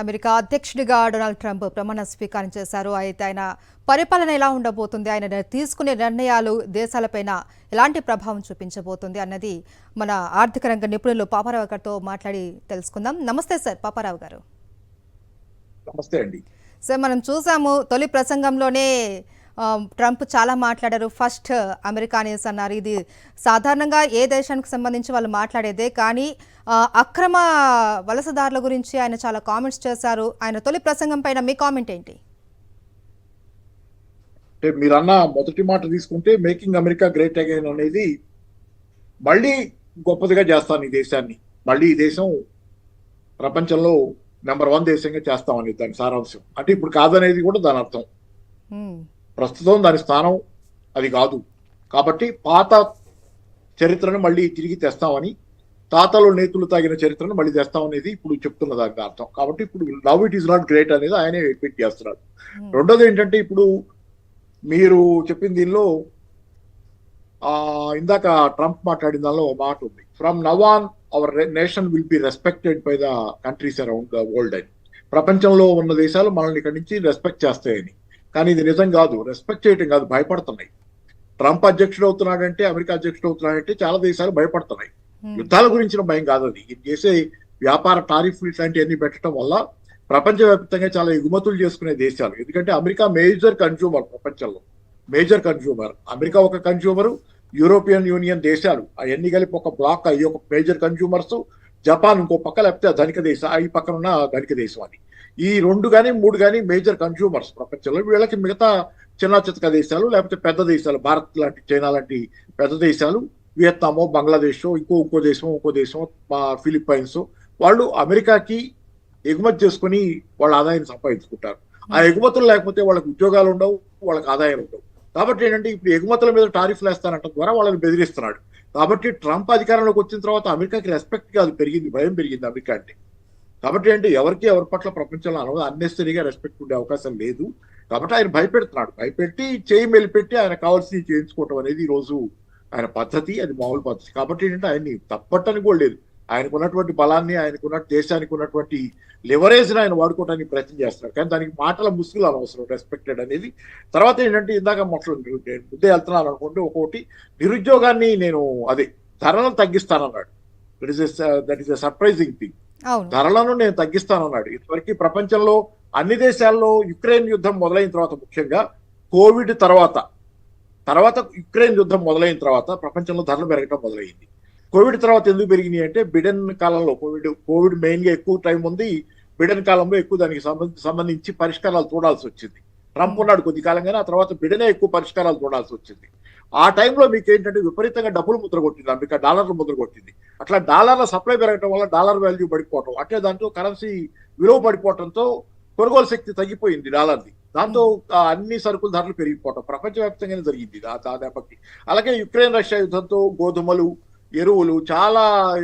America అధ్యక్షుడిగా Donald Trump ప్రమాణ స్వీకారం చేశారు. అయితే ఆయన పరిపాలన ఎలా ఉండబోతుంది, ఆయన తీసుకునే నిర్ణయాలు దేశాలపైన ఎలాంటి ప్రభావం చూపించబోతుంది అన్నది మన ఆర్థిక రంగ నిపుణులు పాపారావు గారితో మాట్లాడి తెలుసుకుందాం. నమస్తే సార్ పాపారావు గారు. నమస్తే అండి. సార్, మనం చూసాము తొలి ప్రసంగంలోనే ట్రంప్ చాలా మాట్లాడారు. ఫస్ట్ అమెరికానీస్ అన్నారు. ఇది సాధారణంగా ఏ దేశానికి సంబంధించి వాళ్ళు మాట్లాడేదే, కానీ అక్రమ వలసదారుల గురించి ఆయన చాలా కామెంట్స్ చేశారు. ఆయన తొలి ప్రసంగం పైన మీ కామెంట్ ఏంటి? అంటే మీరన్న మొదటి మాట తీసుకుంటే మేకింగ్ అమెరికా గ్రేట్ అగైన్ అనేది మళ్ళీ గొప్పదిగా చేస్తాను ఈ దేశాన్ని, మళ్ళీ ఈ దేశం ప్రపంచంలో నెంబర్ 1 దేశంగా చేస్తామని దాని సారాంశం. అంటే ఇప్పుడు కాదనేది కూడా దాని అర్థం. ప్రస్తుతం దాని స్థానం అది కాదు కాబట్టి పాత చరిత్రను మళ్ళీ తిరిగి తెస్తామని, తాతలు నేతులు తాగిన చరిత్రను మళ్ళీ తెస్తామనేది ఇప్పుడు చెప్తున్న దానికి అర్థం. కాబట్టి ఇప్పుడు love it is not great అనేది ఆయనే ఎడ్మిట్ చేస్తున్నాడు. రెండోది ఏంటంటే ఇప్పుడు మీరు చెప్పిన దీనిలో ఇందాక ట్రంప్ మాట్లాడిన దానిలో ఒక మాట ఉంది, from now on our nation will be respected by the countries around the world అని. ప్రపంచంలో ఉన్న దేశాలు మనల్ని ఇక్కడి నుంచి రెస్పెక్ట్ చేస్తాయని. కానీ ఇది నిజం కాదు, రెస్పెక్ట్ చేయటం కాదు, భయపడుతున్నాయి. ట్రంప్ అధ్యక్షుడు అవుతున్నాడంటే, అమెరికా అధ్యక్షుడు అవుతున్నాడంటే చాలా దేశాలు భయపడుతున్నాయి. యుద్ధాల గురించిన భయం కాదు అది. ఇది చేసే వ్యాపార టారిఫ్లు ఇట్లాంటివన్నీ పెట్టడం వల్ల ప్రపంచవ్యాప్తంగా చాలా ఎగుమతులు చేసుకునే దేశాలు. ఎందుకంటే అమెరికా మేజర్ కన్జ్యూమర్, ప్రపంచంలో మేజర్ కన్జ్యూమర్. అమెరికా ఒక కన్జ్యూమరు, యూరోపియన్ యూనియన్ దేశాలు అవన్నీ కలిపి ఒక బ్లాక్ అయ్యి ఒక మేజర్ కన్జ్యూమర్స్. జపాన్ ఇంకో పక్క, లేకపోతే ధనిక దేశం, ఈ పక్కన ఉన్న ధనిక దేశం అని. ఈ 2 కానీ 3 కానీ మేజర్ కన్జ్యూమర్స్ ప్రపంచంలో. వీళ్ళకి మిగతా చిన్న చితక దేశాలు లేకపోతే పెద్ద దేశాలు, భారత్ లాంటి, చైనా లాంటి పెద్ద దేశాలు, వియత్నామో, బంగ్లాదేశ్, ఇంకో దేశం ఫిలిప్పైన్స్, వాళ్ళు అమెరికాకి ఎగుమతి చేసుకుని వాళ్ళ ఆదాయాన్ని సంపాదించుకుంటారు. ఆ ఎగుమతులు లేకపోతే వాళ్ళకి ఉద్యోగాలు ఉండవు, వాళ్ళకి ఆదాయాలు ఉండవు. కాబట్టి ఏంటంటే ఇప్పుడు ఎగుమతుల మీద టారిఫ్లు వేస్తానంట ద్వారా వాళ్ళని బెదిరిస్తున్నాడు. కాబట్టి ట్రంప్ అధికారంలోకి వచ్చిన తర్వాత అమెరికాకి రెస్పెక్ట్ కాదు పెరిగింది, భయం పెరిగింది అమెరికా అంటే. కాబట్టి అంటే ఎవరికి ఎవరి పట్ల ప్రపంచంలో అన్నెసరీగా రెస్పెక్ట్ ఉండే అవకాశం లేదు. కాబట్టి ఆయన భయపెడుతున్నాడు. భయపెట్టి చేయి మెలిపెట్టి ఆయన కావాల్సింది చేయించుకోవటం అనేది ఈ రోజు ఆయన పద్ధతి, అది మామూలు పద్ధతి. కాబట్టి ఏంటంటే ఆయన్ని తప్పట్టని కూడా లేదు. ఆయనకున్నటువంటి బలాన్ని, ఆయనకున్న దేశానికి ఉన్నటువంటి లివరేజ్ని ఆయన వాడుకోవడానికి ప్రయత్నం చేస్తున్నాడు. కానీ దానికి మాటల ముసుగులు అనవసరం, రెస్పెక్టెడ్ అనేది. తర్వాత ఏంటంటే ఇందాక ముందే వెళ్తున్నాను అనుకుంటే, ఒకటి నిరుద్యోగాన్ని నేను అదే ధరలను తగ్గిస్తానన్నాడు. That is a surprising thing. ధరలను నేను తగ్గిస్తానన్నాడు. ఇంతవరకు ప్రపంచంలో అన్ని దేశాల్లో యుక్రెయిన్ యుద్ధం మొదలైన తర్వాత, ముఖ్యంగా కోవిడ్ తర్వాత యుక్రెయిన్ యుద్ధం మొదలైన తర్వాత ప్రపంచంలో ధరలు పెరగడం మొదలైంది. కోవిడ్ తర్వాత ఎందుకు పెరిగినాయి అంటే, బిడెన్ కాలంలో కోవిడ్ మెయిన్ గా ఎక్కువ టైం ఉంది. బిడెన్ కాలంలో ఎక్కువ దానికి సంబంధించి పరిష్కారాలు చూడాల్సి వచ్చింది. ట్రంప్ ఉన్నాడు కొద్ది కాలంగానే, ఆ తర్వాత బిడెనే ఎక్కువ పరిష్కారాలు చూడాల్సి వచ్చింది. ఆ టైంలో మీకు ఏంటంటే విపరీతంగా డబ్బులు ముద్ర కొట్టింది అమెరికా, డాలర్లు ముద్ర కొట్టింది. అట్లా డాలర్ల సప్లై పెరగడం వల్ల డాలర్ వాల్యూ పడిపోవటం, అంటే దాంట్లో కరెన్సీ విలువ పడిపోవడంతో కొనుగోలు శక్తి తగ్గిపోయింది డాలర్ది. దాంతో అన్ని సరుకుల ధరలు పెరిగిపోవటం ప్రపంచవ్యాప్తంగానే జరిగింది దాదాపుకి. అలాగే యుక్రెయిన్ రష్యా యుద్ధంతో గోధుమలు, ఎరువులు, చాలా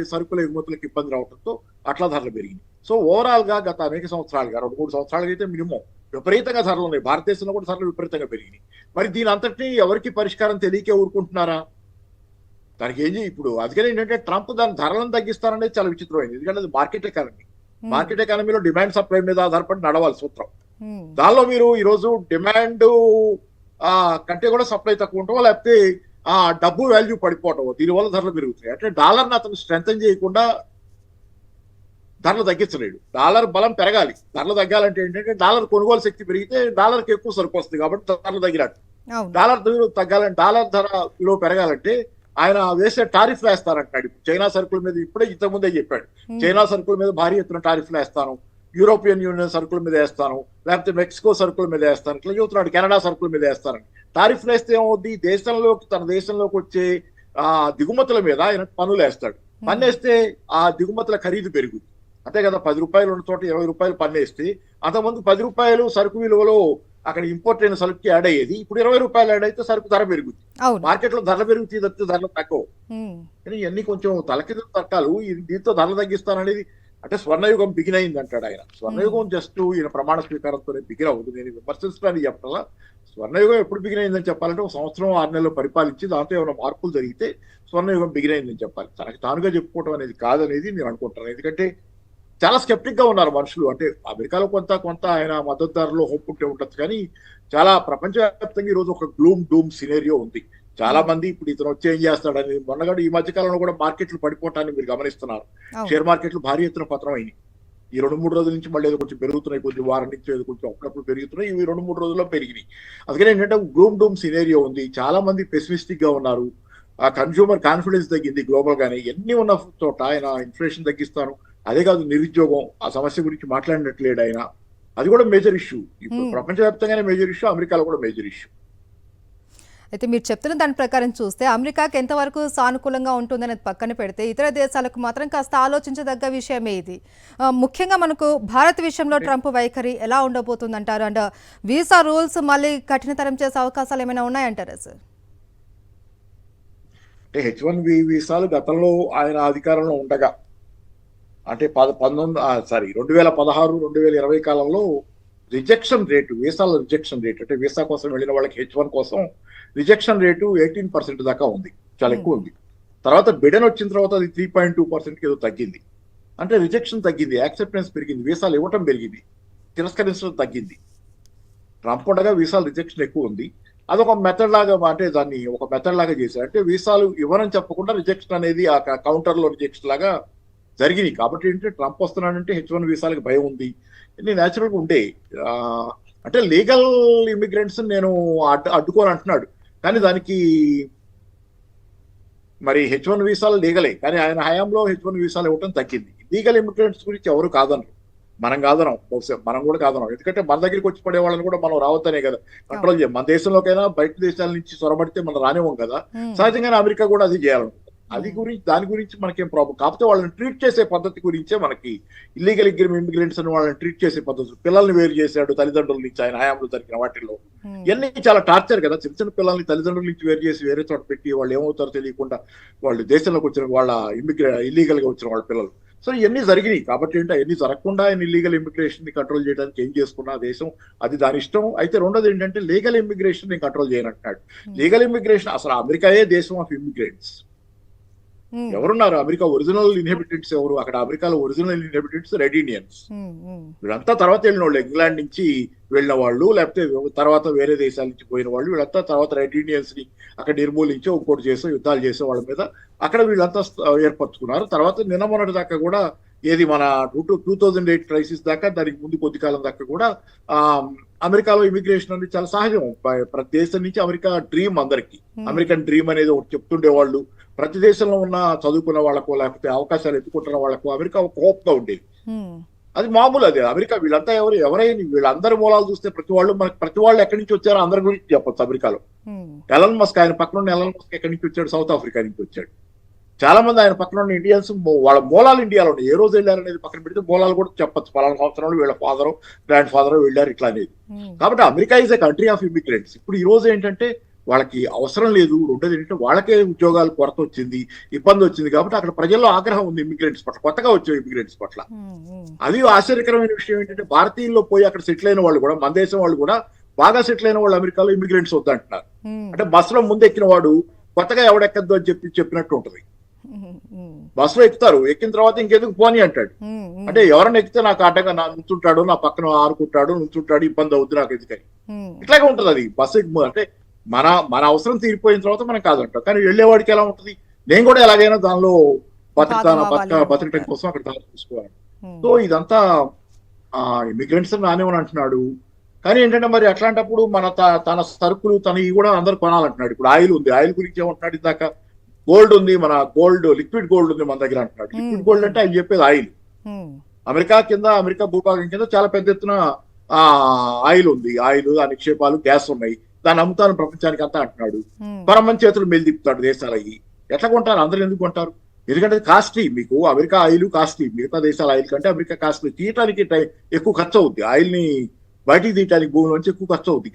సరుకుల ఎగుమతులకు ఇబ్బంది రావడంతో అట్లా ధరలు పెరిగింది. సో ఓవరాల్ గా గత అనేక సంవత్సరాలుగా, 2-3 సంవత్సరాలుగా అయితే మినిమం విపరీతంగా ధరలు ఉన్నాయి. భారతదేశంలో కూడా ధరలు విపరీతంగా పెరిగినాయి. మరి దీని అంతటినీ ఎవరికి పరిష్కారం తెలియకే ఊరుకుంటున్నారా? దానికి ఏం ఇప్పుడు అందుకని ఏంటంటే ట్రంప్ దాని ధరలను తగ్గిస్తారనేది చాలా విచిత్రమైంది. ఎందుకంటే అది మార్కెట్ ఎకానమీ. మార్కెట్ ఎకానమీలో డిమాండ్ సప్లై మీద ఆధారపడి నడవాలి సూత్రం. దానిలో మీరు ఈరోజు డిమాండ్ కంటే కూడా సప్లై తక్కువ ఉండటం, లేకపోతే డబ్బు వాల్యూ పడిపోవటం, దీనివల్ల ధరలు పెరుగుతాయి. అంటే డాలర్ని అతను స్ట్రెంథన్ చేయకుండా ధరలు తగ్గించలేడు. డాలర్ బలం పెరగాలి. ధరలు తగ్గాలంటే ఏంటంటే డాలర్ కొనుగోలు శక్తి పెరిగితే డాలర్కి ఎక్కువ సరుకు వస్తుంది, కాబట్టి ధరలు తగ్గినట్టు. డాలర్ తగ్గాలంటే, డాలర్ ధర విలువ పెరగాలంటే ఆయన వేసే టారిఫ్లు వేస్తారంటాడు. ఇప్పుడు చైనా సరుకుల మీద ఇప్పుడే ఇంతకుముందే చెప్పాడు, చైనా సరుకుల మీద భారీ ఎత్తున టారిఫ్లు వేస్తాను, యూరోపియన్ యూనియన్ సరుకుల మీద వేస్తాను, లేకపోతే మెక్సికో సరుకుల మీద వేస్తాను, ఇట్లా చెబుతున్నాడు. కెనడా సరుకుల మీద వేస్తానని. టారిఫ్లు వేస్తే ఏమవుద్ది, తన దేశంలోకి వచ్చే దిగుమతుల మీద ఆయన పన్నులు వేస్తాడు. పన్ను వేస్తే ఆ దిగుమతుల ఖరీదు పెరుగుద్ది. అంతే కదా, 10 రూపాయలు ఉన్న చోట 20 రూపాయలు పన్ను వేస్తే అంతకుముందు 10 రూపాయలు సరుకు విలువలో అక్కడ ఇంపోర్ట్ అయిన సరుకుకి యాడ్ అయ్యేది. ఇప్పుడు 20 రూపాయలు యాడ్ అయితే సరుకు ధర పెరుగుతుంది. మార్కెట్ లో ధరలు పెరుగుతుంది తప్పితే ధరలు తక్కువ. కానీ ఇవన్నీ కొంచెం తలకింద తర్కాలు. దీంతో ధరలు తగ్గిస్తాననేది అంటే స్వర్ణయుగం బిగిన్ అయింది అంటాడు ఆయన. స్వర్ణయుగం జస్ట్ ఈయన ప్రమాణ స్వీకారంతోనే బిగిన్ అవ్వదు. నేను విమర్శించడానికి చెప్పాలా, స్వర్ణయుగం ఎప్పుడు బిగిన్ అయిందని చెప్పాలంటే 1 సంవత్సరం 6 నెలలు పరిపాలించి దాంతో ఏమైనా మార్పులు జరిగితే స్వర్ణయుగం బిగిన్ అయిందని చెప్పాలి. తనకి తానుగా చెప్పుకోవడం అనేది కాదనేది నేను అనుకుంటాను. ఎందుకంటే చాలా స్కెప్టిక్ గా ఉన్నారు మనుషులు. అంటే అమెరికాలో కొంత కొంత ఆయన మద్దతుదారులు హోప్ ఉంటే ఉండొచ్చు, కానీ చాలా ప్రపంచవ్యాప్తంగా ఈ రోజు ఒక గ్లూమ్ డూమ్ సినేరియో ఉంది. చాలా మంది ఇప్పుడు ఇతను వచ్చి ఏం చేస్తాడని మొన్నగడు ఈ మధ్య కాలంలో కూడా మార్కెట్లు పడిపోవటాన్ని మీరు గమనిస్తున్నారు. అవును. షేర్ మార్కెట్లు భారీ ఎత్తున పతనం అయినాయి. ఈ 2-3 రోజుల నుంచి మళ్ళీ ఏదో కొంచెం పెరుగుతున్నాయి, కొద్ది వారం నుంచి ఏదో కొంచెం అప్పుడప్పుడు పెరుగుతున్నాయి. ఇవి 2-3 రోజుల్లో పెరిగినాయి. అందుకని ఏంటంటే గ్లూమ్ డూమ్ సినేరియో ఉంది. చాలా మంది పెసిమిస్టిక్ గా ఉన్నారు. ఆ కన్స్యూమర్ కాన్ఫిడెన్స్ తగ్గింది గ్లోబల్ గానీ. ఎన్ని ఉన్న చోట ఆయన ఇన్ఫ్లేషన్ తగ్గిస్తాను, అదే కాదు నిరుద్యోగం, ఆ సమస్య గురించి మాట్లాడినట్లేడు ఆయన. అది కూడా మేజర్ ఇష్యూ. ఇప్పుడు ప్రపంచవ్యాప్తంగానే మేజర్ ఇష్యూ, అమెరికాలో కూడా మేజర్ ఇష్యూ. అయితే మీరు చెప్తున్న దాని ప్రకారం చూస్తే అమెరికాకి ఎంతవరకు సానుకూలంగా ఉంటుందనేది పక్కన పెడితే ఇతర దేశాలకు మాత్రం కాస్త ఆలోచించదగ్గ విషయమే ఇది. ముఖ్యంగా మనకు భారత్ విషయంలో ట్రంప్ వైఖరి ఎలా ఉండబోతుందంటారు? అండ్ వీసా రూల్స్ మళ్ళీ కఠినతరం చేసే అవకాశాలు ఏమైనా ఉన్నాయంటారా సార్? అంటే H1B వీసాలు గతంలో ఆయన అధికారంలో ఉండగా, అంటే 2016-2020 కాలంలో రిజెక్షన్ రేటు, వీసాల రిజెక్షన్ రేటు, అంటే వీసా కోసం వెళ్ళిన వాళ్ళకి H1 కోసం రిజెక్షన్ రేటు 18% దాకా ఉంది. చాలా ఎక్కువ ఉంది. తర్వాత బిడెన్ వచ్చిన తర్వాత అది 3.2% ఏదో తగ్గింది. అంటే రిజెక్షన్ తగ్గింది, యాక్సెప్టెన్స్ పెరిగింది, వీసాలు ఇవ్వటం పెరిగింది, తిరస్కరించడం తగ్గింది. ట్రంప్ ఉండగా వీసాల రిజెక్షన్ ఎక్కువ ఉంది. అదొక మెథడ్ లాగా, అంటే దాన్ని ఒక మెథడ్ లాగా చేశారు. అంటే వీసాలు ఇవ్వనని చెప్పకుండా రిజెక్షన్ అనేది ఆ కౌంటర్ లో రిజెక్షన్ లాగా జరిగినాయి. కాబట్టి ఏంటంటే ట్రంప్ వస్తున్నాడంటే H1 వీసాలకు భయం ఉంది. ఇది న్యాచురల్ గా ఉండే. అంటే లీగల్ ఇమిగ్రెంట్స్ నేను అడ్డుకోని అంటున్నాడు, కానీ దానికి మరి H1 వీసాలు లీగలే, కానీ ఆయన హయాంలో H1 వీసాలు ఇవ్వటం తగ్గింది. లీగల్ ఇమిగ్రెంట్స్ గురించి ఎవరు కాదనరు, మనం కాదనం, బహుశా మనం కూడా కాదనం. ఎందుకంటే మన దగ్గరికి వచ్చి పడే వాళ్ళని కూడా మనం రావద్దనే కదా కంట్రోల్ చేయం. మన దేశంలోకైనా బయట దేశాల నుంచి చొరబడితే మనం రానివ్వం కదా. సహజంగానే అమెరికా కూడా అది చేయాలనుకుంటుంది. దాని గురించి మనకేం ప్రాబ్లం. కాకపోతే వాళ్ళని ట్రీట్ చేసే పద్ధతి గురించే మనకి ఇల్లీగల్ ఇమిగ్రెంట్స్ అని వాళ్ళని ట్రీట్ చేసే పద్ధతులు, పిల్లల్ని వేరు చేశాడు తల్లిదండ్రుల నుంచి ఆయన హయాంలో జరిగిన వాటిల్లో. ఇవన్నీ చాలా టార్చర్ కదా. చిన్న చిన్న పిల్లల్ని తల్లిదండ్రుల నుంచి వేరు చేసి వేరే చోట పెట్టి వాళ్ళు ఏమవుతారో తెలియకుండా వాళ్ళు దేశంలోకి వచ్చిన వాళ్ళ ఇల్లీగల్ గా వచ్చిన వాళ్ళ పిల్లలు. సో ఇవన్నీ జరిగినాయి. కాబట్టి ఏంటి, అవన్నీ జరగకుండా ఆయన ఇల్లీగల్ ఇమిగ్రేషన్ ని కంట్రోల్ చేయడానికి ఏం చేసుకున్నా దేశం అది దాని ఇష్టం. అయితే రెండోది ఏంటంటే లీగల్ ఇమిగ్రేషన్ ని కంట్రోల్ చేయనంటున్నాడు. లీగల్ ఇమిగ్రేషన్ అసలు అమెరికాయే దేశం ఆఫ్ ఇమిగ్రెంట్స్. ఎవరున్నారు అమెరికా ఒరిజినల్ ఇన్హెబిటెంట్స్ ఎవరు? అక్కడ అమెరికాలో ఒరిజినల్ ఇన్హెబిటెంట్స్ రెడ్ ఇండియన్స్. వీళ్ళంతా తర్వాత వెళ్ళిన వాళ్ళు, ఇంగ్లాండ్ నుంచి వెళ్ళిన వాళ్ళు, లేకపోతే తర్వాత వేరే దేశాల నుంచి పోయిన వాళ్ళు, వీళ్ళంతా తర్వాత రెడ్ ఇండియన్స్ ని అక్కడ నిర్మూలించో ఇంకోటి చేసో యుద్ధాలు చేసే వాళ్ళ మీద అక్కడ వీళ్ళంతా ఏర్పరచుకున్నారు. తర్వాత నిన్న మొన్నటి దాకా కూడా ఏది మన 2008 క్రైసిస్ దాకా, దానికి ముందు కొద్ది కాలం దాకా కూడా అమెరికాలో ఇమిగ్రేషన్ అనేది చాలా సహజం. ప్రతి దేశం నుంచి అమెరికా డ్రీమ్, అందరికి అమెరికన్ డ్రీమ్ అనేది ఒకటి చెప్తుండే వాళ్ళు. ప్రతి దేశంలో ఉన్న చదువుకున్న వాళ్ళకు లేకపోతే అవకాశాలు ఎత్తుకుంటున్న వాళ్ళకు అమెరికా ఒక హోప్ గా ఉండేది. అది మామూలు. అది అమెరికా. వీళ్ళంతా ఎవరైనా వీళ్ళందరి మూలాలు చూస్తే ప్రతి వాళ్ళు ఎక్కడి నుంచి వచ్చారో అందరి గురించి చెప్పొచ్చు. అమెరికాలో ఎలన్ మస్క్, ఆయన పక్కన ఉన్న ఎలన్ మస్క్ ఎక్కడి నుంచి వచ్చాడు? సౌత్ ఆఫ్రికా నుంచి వచ్చాడు. చాలా మంది ఆయన పక్కన ఉన్న ఇండియన్స్ వాళ్ళ మూలాలు ఇండియాలో ఉన్నాయి. ఏ రోజు వెళ్ళారు అనేది పక్కన పెడితే మూలాలు కూడా చెప్పచ్చు. పలానా సంవత్సరంలో వీళ్ళ ఫాదర్ గ్రాండ్ ఫాదర్ వెళ్ళారు ఇట్లా అనేది. కాబట్టి America is a country of immigrants. ఇప్పుడు ఈ రోజు ఏంటంటే వాళ్ళకి అవసరం లేదు. రెండోది ఏంటంటే వాళ్ళకే ఉద్యోగాలు కొరత వచ్చింది, ఇబ్బంది వచ్చింది. కాబట్టి అక్కడ ప్రజల్లో ఆగ్రహం ఉంది ఇమిగ్రెంట్స్ పట్ల, కొత్తగా వచ్చే ఇమిగ్రెంట్స్ పట్ల. అది ఆశ్చర్యకరమైన విషయం ఏంటంటే భారతీయుల్లో పోయి అక్కడ సెటిల్ అయిన వాళ్ళు కూడా, మన దేశం వాళ్ళు కూడా బాగా సెటిల్ అయిన వాళ్ళు అమెరికాలో ఇమిగ్రెంట్స్ వద్దంటున్నారు. అంటే బస్సులో ముందు ఎక్కిన వాడు కొత్తగా ఎవడెక్కద్దు అని చెప్పినట్టు ఉంటుంది. బస్సులో ఎక్కుతారు, ఎక్కిన తర్వాత ఇంకెందుకు పోనీ అంటాడు. అంటే ఎవరైనా ఎక్కితే నాకు అడ్డగా నుంచుంటాడు, నా పక్కన ఆరుకుంటాడు, నుంచుంటాడు, ఇబ్బంది అవుద్ది నాకు ఎందుకని. ఇట్లాగే ఉంటుంది అది బస్సు. అంటే మన అవసరం తీరిపోయిన తర్వాత మనం కాదంటాం, కానీ వెళ్ళేవాడికి ఎలా ఉంటుంది? నేను కూడా ఎలాగైనా దానిలో బతకటం కోసం అక్కడ దారి చూసుకోవాలి. సో ఇదంతా ఇమిగ్రెంట్స్ రానివ్వని అంటున్నాడు. కానీ ఏంటంటే మరి అట్లాంటప్పుడు తన సరుకులు ఇవి కూడా అందరు కొనాలంటున్నాడు. ఇప్పుడు ఆయిల్ ఉంది, ఆయిల్ గురించి ఏమంటున్నాడు ఇందాక? గోల్డ్ ఉంది, మన లిక్విడ్ గోల్డ్ ఉంది మన దగ్గర అంటున్నాడు. లిక్విడ్ గోల్డ్ అంటే ఆయన చెప్పేది ఆయిల్. అమెరికా భూభాగం కింద చాలా పెద్ద ఎత్తున ఆయిల్ ఉంది. ఆయిల్, ఆ నిక్షేపాలు, గ్యాస్ ఉన్నాయి. దాన్ని అమ్ముతాను ప్రపంచానికి అంతా అంటున్నాడు. పరమని చేతులు మెలిదిప్పుతాడు దేశాలయ్యి. ఎట్లా కొంటారు? అందరూ ఎందుకు కొంటారు? ఎందుకంటే కాస్ట్లీ. మీకు అమెరికా ఆయిల్ కాస్ట్లీ, మిగతా దేశాల ఆయిల్ కంటే అమెరికా కాస్ట్లీ. తీయటానికి ఎక్కువ ఖర్చు అవుద్ది. ఆయిల్ ని బయటికి తీయటానికి భూమి నుంచి ఎక్కువ ఖర్చు అవుద్ది.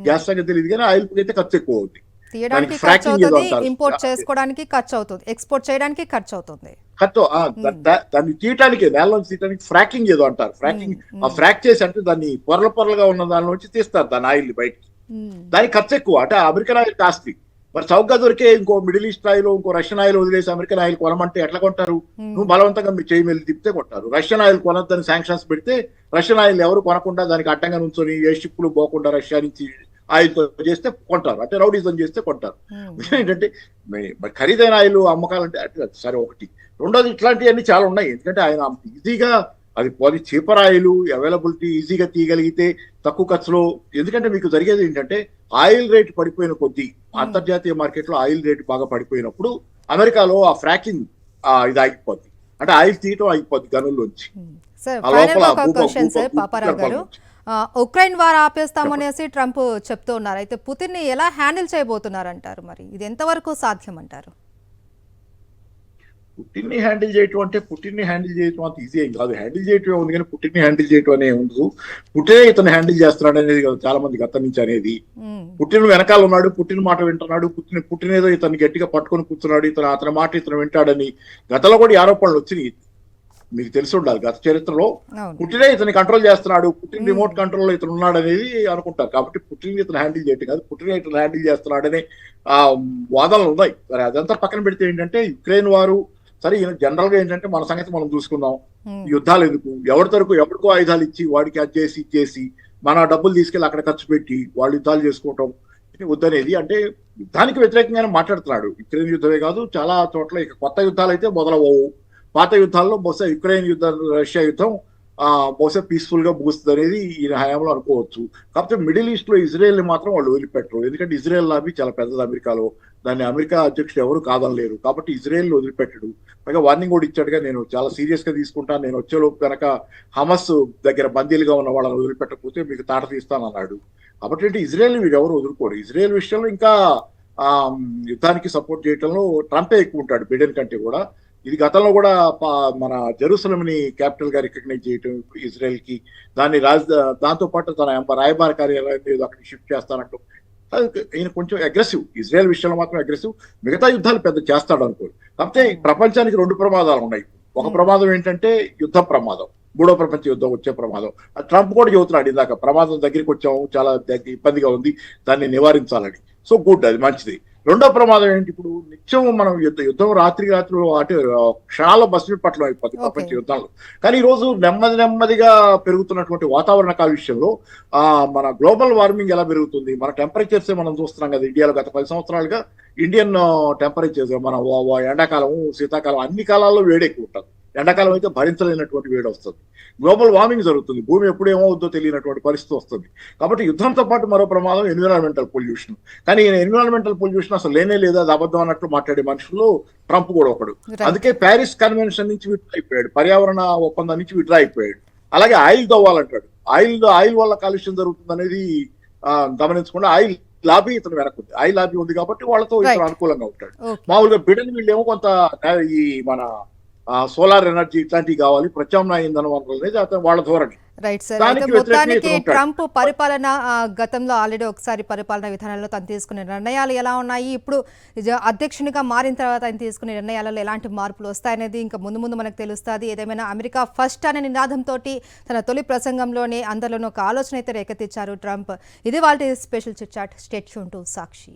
గ్యాస్ సంగతి తెలియదు కానీ ఆయిల్ అయితే ఖర్చు ఎక్కువ అవుద్ది. తీయడానికి ఖర్చు అవుతుంది, ఇంపోర్ట్ చేసుకోవడానికి ఖర్చు అవుతుంది, ఎక్స్పోర్ట్ చేయడానికి ఖర్చు అవుతుంది. దాన్ని తీయటానికి, నేలలోంచి తీయటానికి ఫ్రాకింగ్ ఏదో అంటారు. ఫ్రాక్ చేసి అంటే దాన్ని పొరలుగా ఉన్న దాని నుంచి తీస్తారు దాని ఆయిల్ బయటికి. దానికి ఖర్చు ఎక్కువ. అంటే అమెరికన్ ఆయిల్ కాస్ట్లీ. మరి చౌకగా దొరికే ఇంకో మిడిల్ ఈస్ట్ ఆయిల్ ఇంకో రష్యన్ ఆయిల్ వదిలేసి అమెరికన్ ఆయిల్ కొనమంటే ఎట్లా కొంటారు? నువ్వు బలవంతంగా మీ చేయి మీద తిప్పితే కొంటారు. రష్యన్ ఆయిల్ కొనద్దని శాంక్షన్స్ పెడితే రష్యన్ ఆయిల్ ఎవరు కొనకుండా దానికి అడ్డంగా నుంచొని ఏ షిప్లు పోకుండా రష్యా నుంచి ఆయిల్ తో చేస్తే కొంటారు. అంటే రౌడీజం చేస్తే కొంటారు. విషయం ఏంటంటే మరి ఖరీదైన ఆయిల్ అమ్మకాలంటే సరే ఒకటి. రెండోది ఇట్లాంటివన్నీ చాలా ఉన్నాయి. ఎందుకంటే ఆయన ఈజీగా అది చీపర్ ఆయిల్ అవైలబిలిటీ ఈజీగా తీయగలిగితే తక్కువ ఖర్చులో. ఎందుకంటే మీకు జరిగేది ఏంటంటే ఆయిల్ రేట్ పడిపోయిన కొద్దీ అంతర్జాతీయ మార్కెట్ లో ఆయిల్ రేట్ బాగా పడిపోయినప్పుడు అమెరికాలో ఆ ఫ్రాకింగ్ ఇది ఆగిపోద్ది. అంటే ఆయిల్ తీయటం ఆగిపోద్ది గనుల్లోంచి. సార్ ఫైనల్ ఒక క్వశ్చన్ సార్ పాపారావు గారు, ఉక్రెయిన్ వార్ ఆపేస్తామనేసి ట్రంప్ చెప్తూ ఉన్నారు. అయితే పుతిన్ ని ఎలా హ్యాండిల్ చేయబోతున్నారంటారు? మరి ఇది ఎంతవరకు సాధ్యం అంటారు? పుటిన్ని హ్యాండిల్ చేయటం అంటే పుటిన్ని హ్యాండిల్ చేయటం అంత ఈజీ ఏం కాదు. హ్యాండిల్ చేయటం ఉంది కానీ పుటిన్ని హ్యాండిల్ చేయటం అనే ఉండదు. పుటినే ఇతను హ్యాండిల్ చేస్తున్నాడు అనేది చాలా మంది గతం నుంచి అనేది. పుటిన్ వెనకాల ఉన్నాడు, పుటిన్ మాట వింటున్నాడు, పుటిన్ ఏదో ఇతను గట్టిగా పట్టుకొని కూర్చున్నాడు, అతని మాట ఇతను వింటాడని గతంలో కూడా ఆరోపణలు వచ్చినాయి. మీకు తెలిసి ఉండాలి గత చరిత్రలో పుటినే ఇతని కంట్రోల్ చేస్తున్నాడు, పుటిన్ రిమోట్ కంట్రోల్ లో ఇతను ఉన్నాడు అనేది అనుకుంటారు. కాబట్టి పుటిన్ ఇతను హ్యాండిల్ చేయటం కాదు, పుటినే ఇతను హ్యాండిల్ చేస్తున్నాడనే వాదనలు ఉన్నాయి. సరే అదంతా పక్కన పెడితే ఏంటంటే యుక్రెయిన్ వారు సరే జనరల్ గా ఏంటంటే మన సంగతి మనం చూసుకుందాం. యుద్ధాలు ఎందుకు, ఎవరికో ఆయుధాలు ఇచ్చి వాడికి అది చేసి మన డబ్బులు తీసుకెళ్లి అక్కడ ఖర్చు పెట్టి వాళ్ళు యుద్ధాలు చేసుకోవటం వద్దనేది. అంటే యుద్ధానికి వ్యతిరేకంగానే మాట్లాడుతున్నాడు. యుక్రెయిన్ యుద్ధమే కాదు చాలా చోట్ల ఇక కొత్త యుద్ధాలు అయితే మొదలవవు. పాత యుద్ధాల్లో బహుశా యుక్రెయిన్ యుద్ధం రష్యా యుద్ధం బహుశా పీస్ఫుల్ గా ముగుస్తుంది అనేది ఈయన హయాంలో అనుకోవచ్చు. కాకపోతే మిడిల్ ఈస్ట్ లో ఇజ్రాయెల్ ని మాత్రం వాళ్ళు వదిలిపెట్టరు. ఎందుకంటే ఇజ్రాయెల్ లాబీ చాలా పెద్దది అమెరికాలో. దాన్ని అమెరికా అధ్యక్షుడు ఎవరు కాదనలేరు. కాబట్టి ఇజ్రాయెల్ వదిలిపెట్టడు. పైగా వార్నింగ్ కూడా ఇచ్చాడుగా, నేను చాలా సీరియస్ గా తీసుకుంటాను, నేను వచ్చేలోపు కనుక హమస్ దగ్గర బందీలుగా ఉన్న వాళ్ళని వదిలిపెట్టకపోతే మీకు తాట తీస్తానన్నాడు. కాబట్టి ఇజ్రాయెల్ వీరు ఎవరు వదులుకోరు. ఇజ్రాయెల్ విషయంలో ఇంకా యుద్ధానికి సపోర్ట్ చేయడంలో ట్రంపే ఎక్కువ ఉంటాడు బిడెన్ కంటే కూడా. ఇది గతంలో కూడా మన జెరూసలం ని క్యాపిటల్ గా రికగ్నైజ్ చేయటం ఇజ్రాయెల్ కి, దాన్ని దాంతో పాటు తన రాయబార కార్యాలయం అక్కడికి షిఫ్ట్ చేస్తానంటూ ఈయన కొంచెం అగ్రెసివ్. ఇజ్రాయెల్ విషయంలో మాత్రం అగ్రెసివ్. మిగతా యుద్ధాలు పెద్ద చేస్తాడు అనుకోరు. కాకపోతే ప్రపంచానికి రెండు ప్రమాదాలు ఉన్నాయి. ఒక ప్రమాదం ఏంటంటే యుద్ధ ప్రమాదం, మూడో ప్రపంచ యుద్ధం వచ్చే ప్రమాదం. ట్రంప్ కూడా చెబుతున్నాడు ఇందాక, ప్రమాదం దగ్గరికి వచ్చాము, చాలా ఇబ్బందిగా ఉంది, దాన్ని నివారించాలని. సో గుడ్, అది మంచిది. రెండో ప్రమాదం ఏంటి, ఇప్పుడు నిత్యం మనం యుద్ధం రాత్రి అటు క్షణాల్లో బస్సు పట్ల అయిపోతుంది ప్రపంచ యుద్ధాలు. కానీ ఈ రోజు నెమ్మదిగా పెరుగుతున్నటువంటి వాతావరణ కాలుష్యంలో మన గ్లోబల్ వార్మింగ్ ఎలా పెరుగుతుంది, మన టెంపరేచర్స్ మనం చూస్తున్నాం కదా ఇండియాలో. గత 10 సంవత్సరాలుగా ఇండియన్ టెంపరేచర్స్ మన ఎండాకాలం శీతాకాలం అన్ని కాలాల్లో వేడి ఎక్కువ ఉంటుంది. ఎండాకాలం అయితే భరించలేనటువంటి వేడి వస్తుంది. గ్లోబల్ వార్మింగ్ జరుగుతుంది, భూమి ఎప్పుడు ఏమవుద్దో తెలియనటువంటి పరిస్థితి వస్తుంది. కాబట్టి యుద్ధంతో పాటు మరో ప్రమాదం ఎన్విరాన్మెంటల్ పొల్యూషన్. కానీ ఈయన ఎన్విరాన్మెంటల్ పొల్యూషన్ అసలు లేనే లేదా, అది అబద్ధం అన్నట్లు మాట్లాడే మనుషుల్లో ట్రంప్ కూడా ఒకడు. అందుకే ప్యారిస్ కన్వెన్షన్ నుంచి విత్డ్రా అయిపోయాడు, పర్యావరణ ఒప్పందం నుంచి విత్డ్రా అయిపోయాడు. అలాగే ఆయిల్ తవ్వాలంటాడు. ఆయిల్ వల్ల కాలుష్యం జరుగుతుంది అనేది గమనించకుండా ఆయిల్ లాబీ ఇతను వెనక్కుంది. ఆయిల్ లాబీ ఉంది కాబట్టి వాళ్ళతో ఇతను అనుకూలంగా ఉంటాడు. మామూలుగా బిడెన్ వీళ్ళేమో కొంత ఈ మన సోలార్ ఎనర్జీ ఇట్లాంటివి కావాలి, ప్రత్యామ్నాయ ఇంధన వనరులు అనేది అతను వాళ్ళ ధోరణి. Right sir. అయితే మొత్తానికి ట్రంప్ పరిపాలన గతంలో ఆల్రెడీ ఒకసారి పరిపాలన విధానంలో తను తీసుకునే నిర్ణయాలు ఎలా ఉన్నాయి, ఇప్పుడు అధ్యక్షునిగా మారిన తర్వాత ఆయన తీసుకునే నిర్ణయాలలో ఎలాంటి మార్పులు వస్తాయనేది ఇంకా ముందు మనకు తెలుస్తుంది. ఏదేమైనా అమెరికా ఫస్ట్ అనే నినాదంతో తన తొలి ప్రసంగంలోనే అందరిలోనూ ఒక ఆలోచన అయితే రేకెత్తించారు ట్రంప్. ఇది వాళ్ళ special chit chat. Stay tuned to Sakshi.